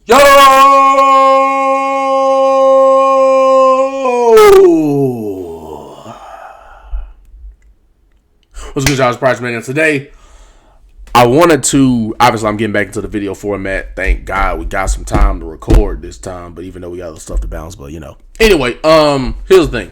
Yo! What's good, y'all? It's Price Man, and today I wanted to, obviously I'm getting back into the video format. Thank God we got some time to record this time, but even though we got other stuff to bounce, but you know. Anyway, here's the thing.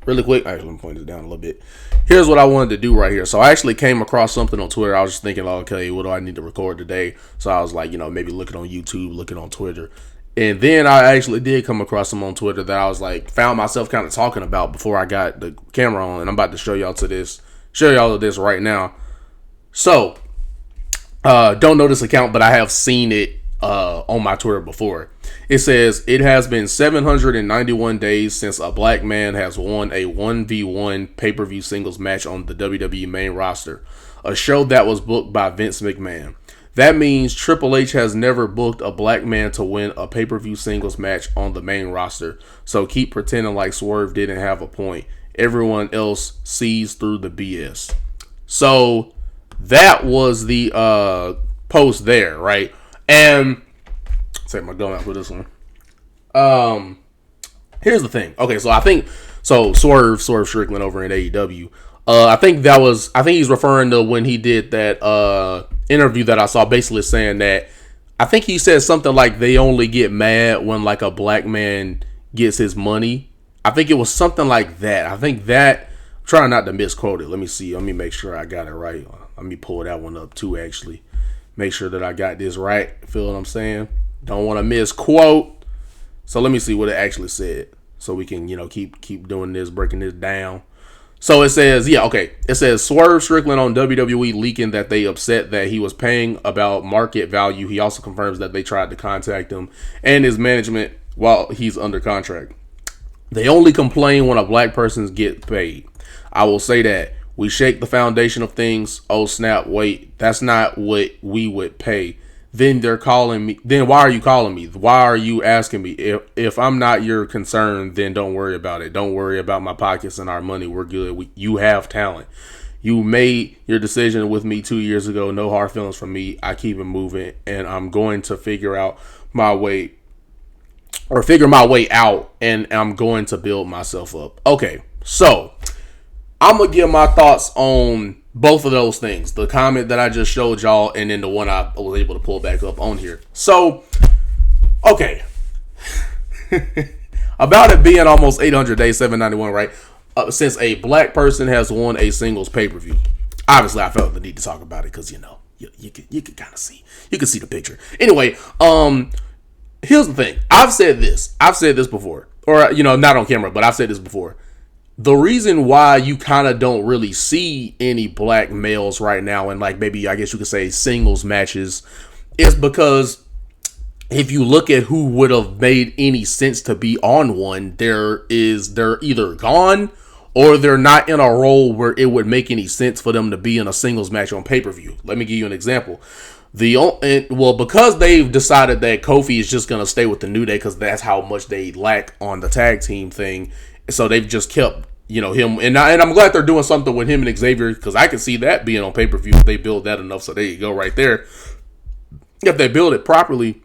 Really quick, actually, let me point this down a little bit. Here's what I wanted to do right here. So I actually came across something on Twitter. I was just thinking, like, okay, what do I need to record today? So I was like, you know, maybe looking on YouTube, looking on Twitter. And then I actually did come across some on Twitter that I was like, found myself kind of talking about before I got the camera on. And I'm about to show y'all this right now. So, don't know this account, but I have seen it on my Twitter before. It says, it has been 791 days since a black man has won a 1v1 pay-per-view singles match on the WWE main roster, a show that was booked by Vince McMahon. That means Triple H has never booked a black man to win a pay-per-view singles match on the main roster, so keep pretending like Swerve didn't have a point. Everyone else sees through the BS. So that was the post there, right? And take my gun out for this one. Here's the thing. Okay, so I think Swerve Strickland over in AEW. I think he's referring to when he did that interview that I saw, basically saying that I think he said something like they only get mad when like a black man gets his money. I think it was something like that. I think that, I'm trying not to misquote it. Let me see. Let me make sure I got it right. Let me pull that one up too, actually. Make sure that I got this right. Feel what I'm saying? Don't want to misquote. So let me see what it actually said, so we can, you know, keep doing this, breaking this down. So it says, it says Swerve Strickland on WWE leaking that they upset that he was paying about market value. He also confirms that they tried to contact him and his management while he's under contract. They only complain when a black person gets paid. I will say that. We shake the foundation of things. Oh snap, wait, that's not what we would pay. Then they're calling me. Then why are you calling me? Why are you asking me? If I'm not your concern, then don't worry about it. Don't worry about my pockets and our money. We're good. You have talent. You made your decision with me 2 years ago. No hard feelings from me. I keep it moving, and I'm going to figure my way out, and I'm going to build myself up. Okay, so I'm going to give my thoughts on both of those things. The comment that I just showed y'all, and then the one I was able to pull back up on here. So, okay. About it being almost 800 days, 791, right? Since a black person has won a singles pay-per-view. Obviously, I felt the need to talk about it because, you know, you could kind of see. You can see the picture. Anyway, here's the thing. I've said this before. Or, you know, not on camera, but I've said this before. The reason why you kind of don't really see any black males right now in, like, maybe I guess you could say singles matches is because if you look at who would have made any sense to be on one, they're either gone or they're not in a role where it would make any sense for them to be in a singles match on pay-per-view. Let me give you an example. Because they've decided that Kofi is just going to stay with the New Day because that's how much they lack on the tag team thing. So they've just kept, you know, him. And I'm glad they're doing something with him and Xavier, because I can see that being on pay-per-view if they build that enough. So there you go right there. If they build it properly,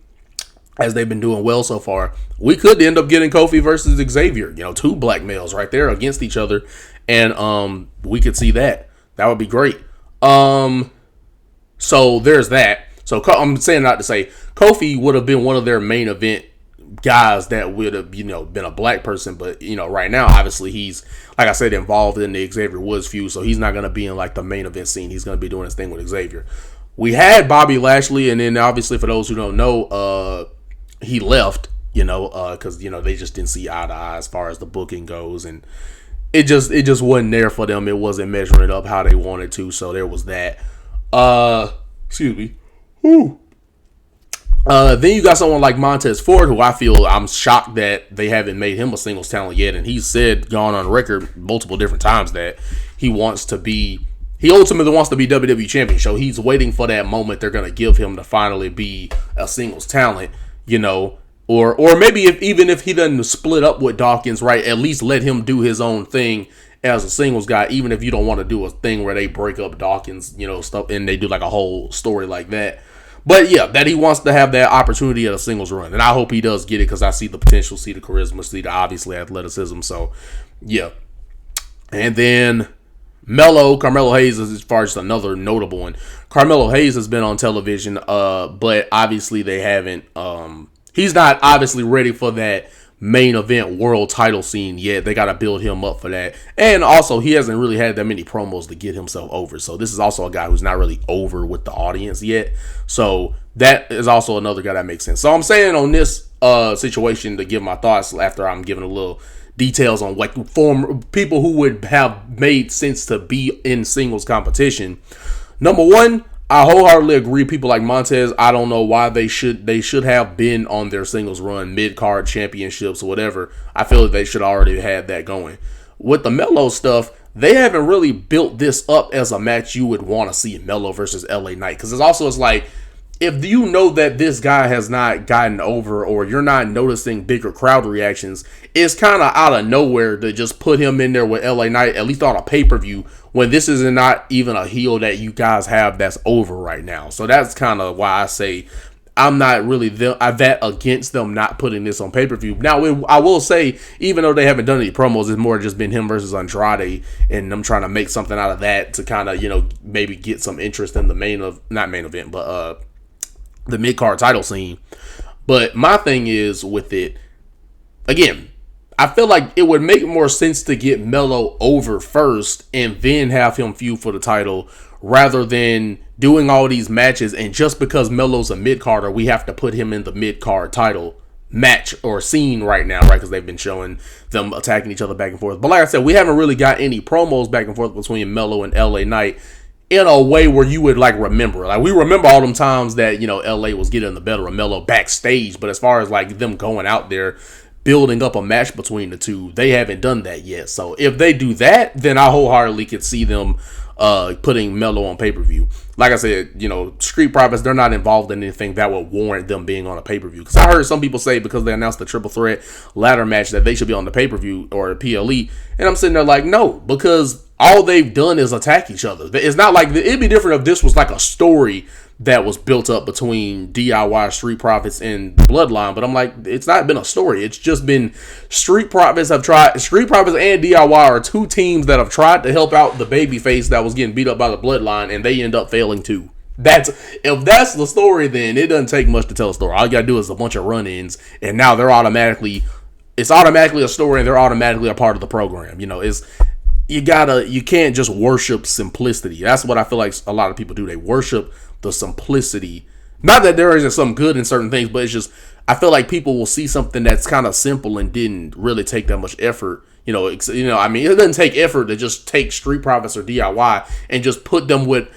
as they've been doing well so far, we could end up getting Kofi versus Xavier. You know, two black males right there against each other. And we could see that. That would be great. So there's that. So I'm saying not to say Kofi would have been one of their main event guys that would have, you know, been a black person, but, you know, right now obviously he's, like I said, involved in the Xavier Woods feud, so he's not going to be in like the main event scene. He's going to be doing his thing with Xavier. We had Bobby Lashley, and then obviously for those who don't know, he left, you know, because, you know, they just didn't see eye to eye as far as the booking goes, and it just wasn't there for them. It wasn't measuring up how they wanted to, so there was that. Excuse me. Whew. Then you got someone like Montez Ford, who I'm shocked that they haven't made him a singles talent yet. And he's gone on record multiple different times that he ultimately wants to be WWE champion. So he's waiting for that moment they're going to give him to finally be a singles talent, you know, or maybe even if he doesn't split up with Dawkins, right, at least let him do his own thing as a singles guy, even if you don't want to do a thing where they break up Dawkins, you know, stuff, and they do like a whole story like that. But yeah, that he wants to have that opportunity at a singles run, and I hope he does get it because I see the potential, see the charisma, see the obviously athleticism. So yeah, and then Carmelo Hayes is as far as another notable one. Carmelo Hayes has been on television, but obviously they haven't. He's not obviously ready for that main event world title scene yet. They got to build him up for that, and also he hasn't really had that many promos to get himself over. So this is also a guy who's not really over with the audience yet. So that is also another guy that makes sense. So I'm saying on this situation to give my thoughts after I'm giving a little details on what former people who would have made sense to be in singles competition. Number one, I wholeheartedly agree. People like Montez, I don't know why they should have been on their singles run, mid-card championships or whatever. I feel like they should already have that going. With the Melo stuff, they haven't really built this up as a match you would want to see, Melo versus LA Knight. Because it's like, if you know that this guy has not gotten over or you're not noticing bigger crowd reactions, it's kind of out of nowhere to just put him in there with LA Knight, at least on a pay-per-view, when this is not even a heel that you guys have that's over right now. So that's kind of why I say I'm not really that against them not putting this on pay-per-view. Now, I will say, even though they haven't done any promos, it's more just been him versus Andrade, and them trying to make something out of that to kind of, maybe get some interest in the not main event, but the mid-card title scene. But my thing is with it, again, I feel like it would make more sense to get Melo over first and then have him feud for the title rather than doing all these matches, and just because Melo's a mid-carder, we have to put him in the mid-card title match or scene right now, right? Because they've been showing them attacking each other back and forth. But like I said, we haven't really got any promos back and forth between Melo and LA Knight in a way where you would remember. Like, we remember all them times that, LA was getting the better of Melo backstage, but as far as them going out there building up a match between the two, they haven't done that yet. So if they do that, then I wholeheartedly could see them putting Melo on pay-per-view. Like I said, Street Profits, they're not involved in anything that would warrant them being on a pay-per-view. Because I heard some people say because they announced the triple threat ladder match that they should be on the pay-per-view or PLE. And I'm sitting there like, no, because all they've done is attack each other. It's not like, it'd be different if this was like a story that was built up between DIY, Street Profits, and Bloodline. But I'm like, it's not been a story. It's just been Street Profits and DIY are two teams that have tried to help out the babyface that was getting beat up by the Bloodline, and they end up failing too. If that's the story, then it doesn't take much to tell a story. All you gotta do is a bunch of run-ins, and now it's automatically a story, and they're automatically a part of the program. You can't just worship simplicity. That's what I feel like a lot of people do. They worship the simplicity. Not that there isn't some good in certain things, but it's just, I feel like people will see something that's kind of simple and didn't really take that much effort. It doesn't take effort to just take Street Profits or DIY and just put them with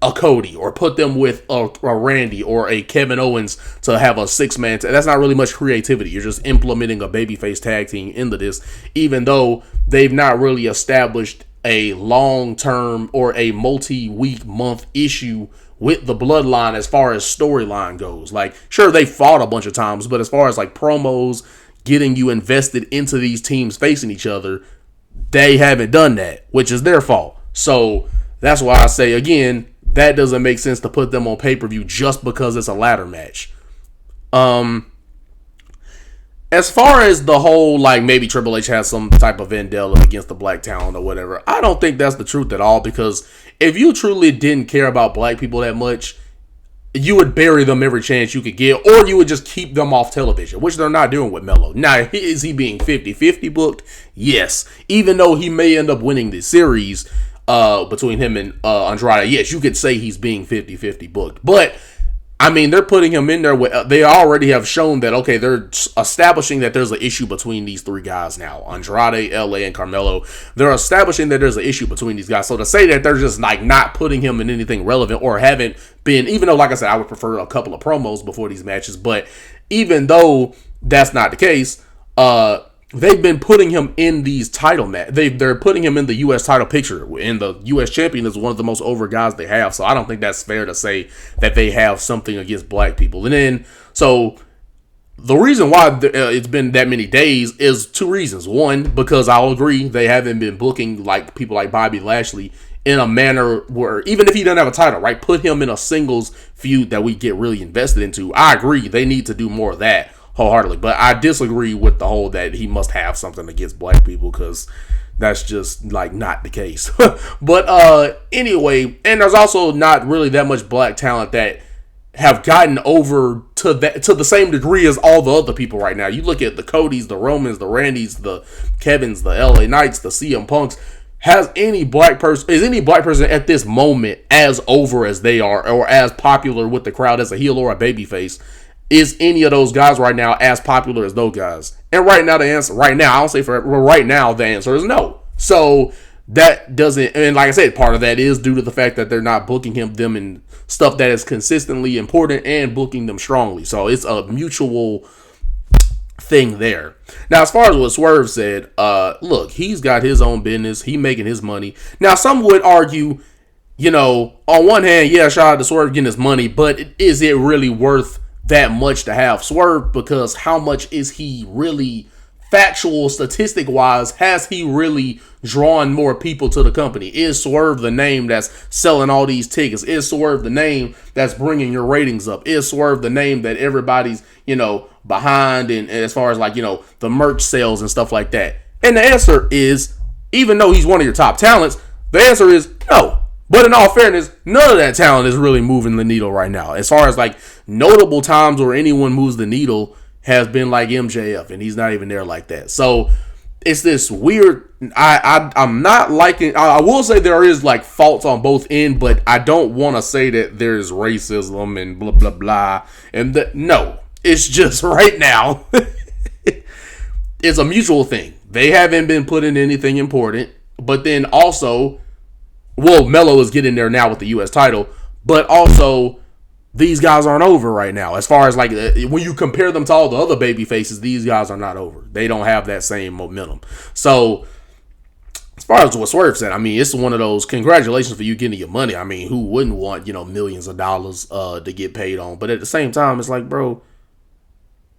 a Cody or put them with a Randy or a Kevin Owens to have a 6-man. That's not really much creativity. You're just implementing a babyface tag team into this, even though they've not really established a long-term or a multi-week month issue with the Bloodline as far as storyline goes. Like, sure, they fought a bunch of times, but as far as promos, getting you invested into these teams facing each other, they haven't done that, which is their fault. So that's why I say, again, that doesn't make sense to put them on pay-per-view just because it's a ladder match. As far as the whole, maybe Triple H has some type of vendetta against the black talent or whatever, I don't think that's the truth at all, because if you truly didn't care about black people that much, you would bury them every chance you could get, or you would just keep them off television, which they're not doing with Melo. Now, is he being 50-50 booked? Yes. Even though he may end up winning this series between him and Andrade, yes, you could say he's being 50-50 booked. But they're putting him in there with, they already have shown that, okay, they're establishing that there's an issue between these three guys now. Andrade, LA, and Carmelo. They're establishing that there's an issue between these guys. So to say that they're just not putting him in anything relevant or haven't been, even though, like I said, I would prefer a couple of promos before these matches, but even though that's not the case, they've been putting him in these title matches. They're putting him in the U.S. title picture, and the U.S. champion is one of the most over guys they have. So I don't think that's fair to say that they have something against black people. And then, so the reason why it's been that many days is two reasons. One, because I'll agree they haven't been booking people like Bobby Lashley in a manner where, even if he doesn't have a title, right, put him in a singles feud that we get really invested into. I agree, they need to do more of that wholeheartedly, but I disagree with the whole that he must have something against black people, because that's just like not the case. But anyway, and there's also not really that much black talent that have gotten over to the same degree as all the other people right now. You look at the Codys, the Romans, the Randys, the Kevins, the LA Knights, the CM Punks. Is any black person at this moment as over as they are, or as popular with the crowd as a heel or a babyface? Is any of those guys right now as popular as those guys? And right now, the answer, right now, I don't say forever, but right now, the answer is no. So that doesn't, and like I said, part of that is due to the fact that they're not booking them in stuff that is consistently important and booking them strongly. So it's a mutual thing there. Now, as far as what Swerve said, look, he's got his own business. He making his money. Now, some would argue, on one hand, yeah, shout out to Swerve getting his money, but is it really worth that much to have Swerve? Because how much is he really, factual statistic wise, has he really drawn more people to the company? Is Swerve the name that's selling all these tickets? Is Swerve the name that's bringing your ratings up? Is Swerve the name that everybody's behind, and as far as like the merch sales and stuff like that? And the answer is, even though he's one of your top talents, the answer is no. But in all fairness, none of that talent is really moving the needle right now. As far as like notable times where anyone moves the needle has been like MJF, and he's not even there like that. So it's this weird. I'm not liking. I will say there is like faults on both ends, but I don't want to say that there's racism and blah blah blah. And no, it's just right now. It's a mutual thing. They haven't been putting anything important, but then also, well, Melo is getting there now with the U.S. title, but also these guys aren't over right now. As far as like when you compare them to all the other baby faces, these guys are not over. They don't have that same momentum. So as far as what Swerve said, I mean, it's one of those, congratulations for you getting your money. I mean, who wouldn't want, millions of dollars to get paid on? But at the same time, it's like, bro,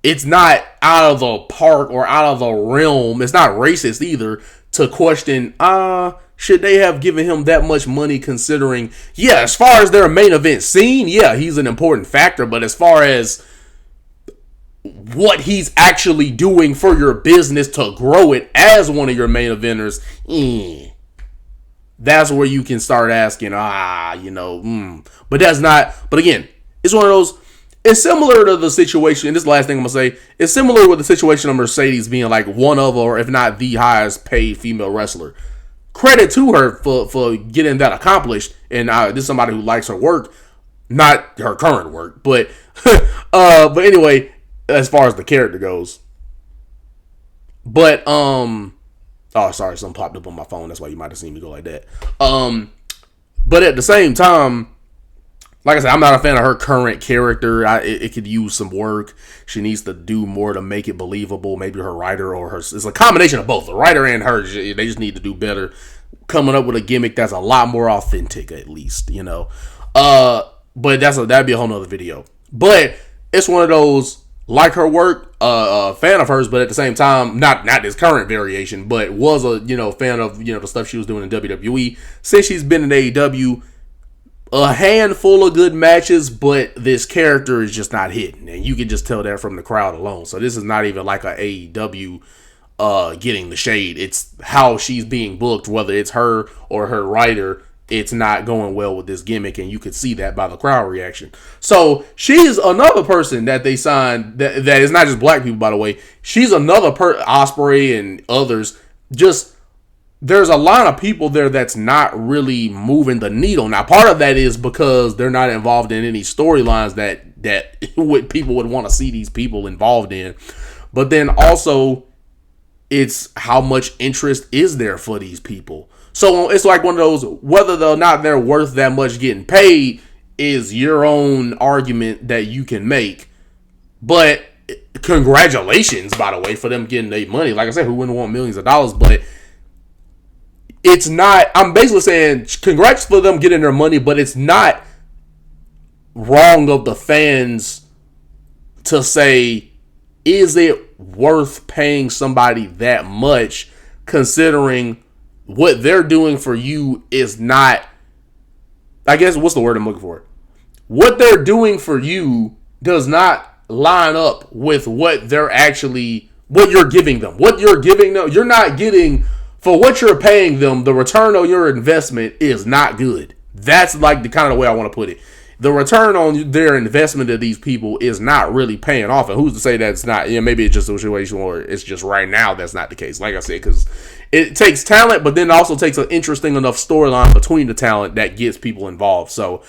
it's not out of the park or out of the realm. It's not racist either to question, should they have given him that much money, considering, yeah, as far as their main event scene, yeah, he's an important factor. But as far as what he's actually doing for your business to grow it as one of your main eventers, that's where you can start asking, But that's not, but again, it's one of those, it's similar to the situation, and this is the last thing I'm going to say, it's similar with the situation of Mercedes being like one of, or if not the highest paid female wrestler. Credit to her for getting that accomplished, and this is somebody who likes her work, not her current work, but anyway, as far as the character goes. But oh, sorry, something popped up on my phone, that's why you might have seen me go like that. But at the same time, like I said, I'm not a fan of her current character. It could use some work. She needs to do more to make it believable. Maybe her writer or her... It's a combination of both. The writer and her, they just need to do better coming up with a gimmick that's a lot more authentic, at least, But that'd be a whole nother video. But it's one of those, like her work, fan of hers, but at the same time, not this current variation, but was a, fan of, the stuff she was doing in WWE. Since she's been in AEW, a handful of good matches, but this character is just not hitting, and you can just tell that from the crowd alone. So this is not even like a AEW getting the shade. It's how she's being booked, whether it's her or her writer. It's not going well with this gimmick, and you could see that by the crowd reaction. So she's another person that they signed that is not just black people, by the way. She's another Osprey and others. Just, there's a lot of people there that's not really moving the needle. Now, part of that is because they're not involved in any storylines that people would want to see these people involved in. But then also, it's how much interest is there for these people. So it's like one of those, whether or not they're worth that much getting paid is your own argument that you can make. But congratulations, by the way, for them getting their money. Like I said, who wouldn't want millions of dollars? But it's not, I'm basically saying congrats for them getting their money, but it's not wrong of the fans to say, is it worth paying somebody that much, considering what they're doing for you is not, I guess, what's the word I'm looking for? What they're doing for you does not line up with what they're actually, what you're giving them. What you're giving them, you're not getting, for what you're paying them, the return on your investment is not good. That's like the kind of way I want to put it. The return on their investment of these people is not really paying off. And who's to say that's not, maybe it's just a situation where it's just right now that's not the case. Like I said, because it takes talent, but then it also takes an interesting enough storyline between the talent that gets people involved. So,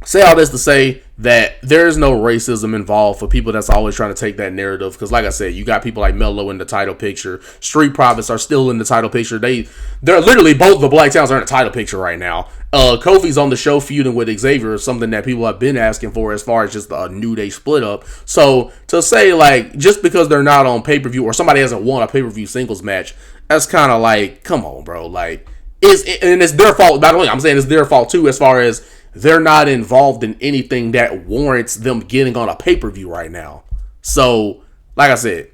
say all this to say that there is no racism involved for people that's always trying to take that narrative. Because like I said, you got people like Melo in the title picture. Street Profits are still in the title picture. They're literally both the black talents are in the title picture right now. Kofi's on the show feuding with Xavier, something that people have been asking for as far as just a New Day split up. So to say like just because they're not on pay-per-view or somebody hasn't won a pay-per-view singles match, that's kind of like, come on, bro. Like, it's their fault. By the way, I'm saying it's their fault too, as far as they're not involved in anything that warrants them getting on a pay-per-view right now. So, like I said,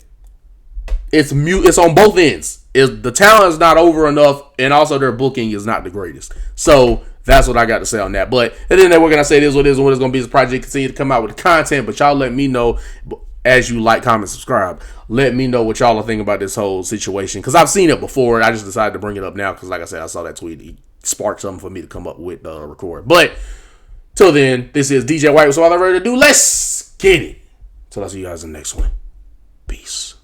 it's on both ends. The talent is not over enough, and also their booking is not the greatest. So, that's what I got to say on that. But at the end of the day, we're going to say it is what it is and what it's going to be. This project continue to come out with content, but y'all let me know as you like, comment, subscribe. Let me know what y'all are thinking about this whole situation, because I've seen it before, and I just decided to bring it up now because, like I said, I saw that tweet. Sparked something for me to come up with record. But till then, this is DJ White. So all I'm ready to do, let's get it. Till I see you guys in the next one. Peace.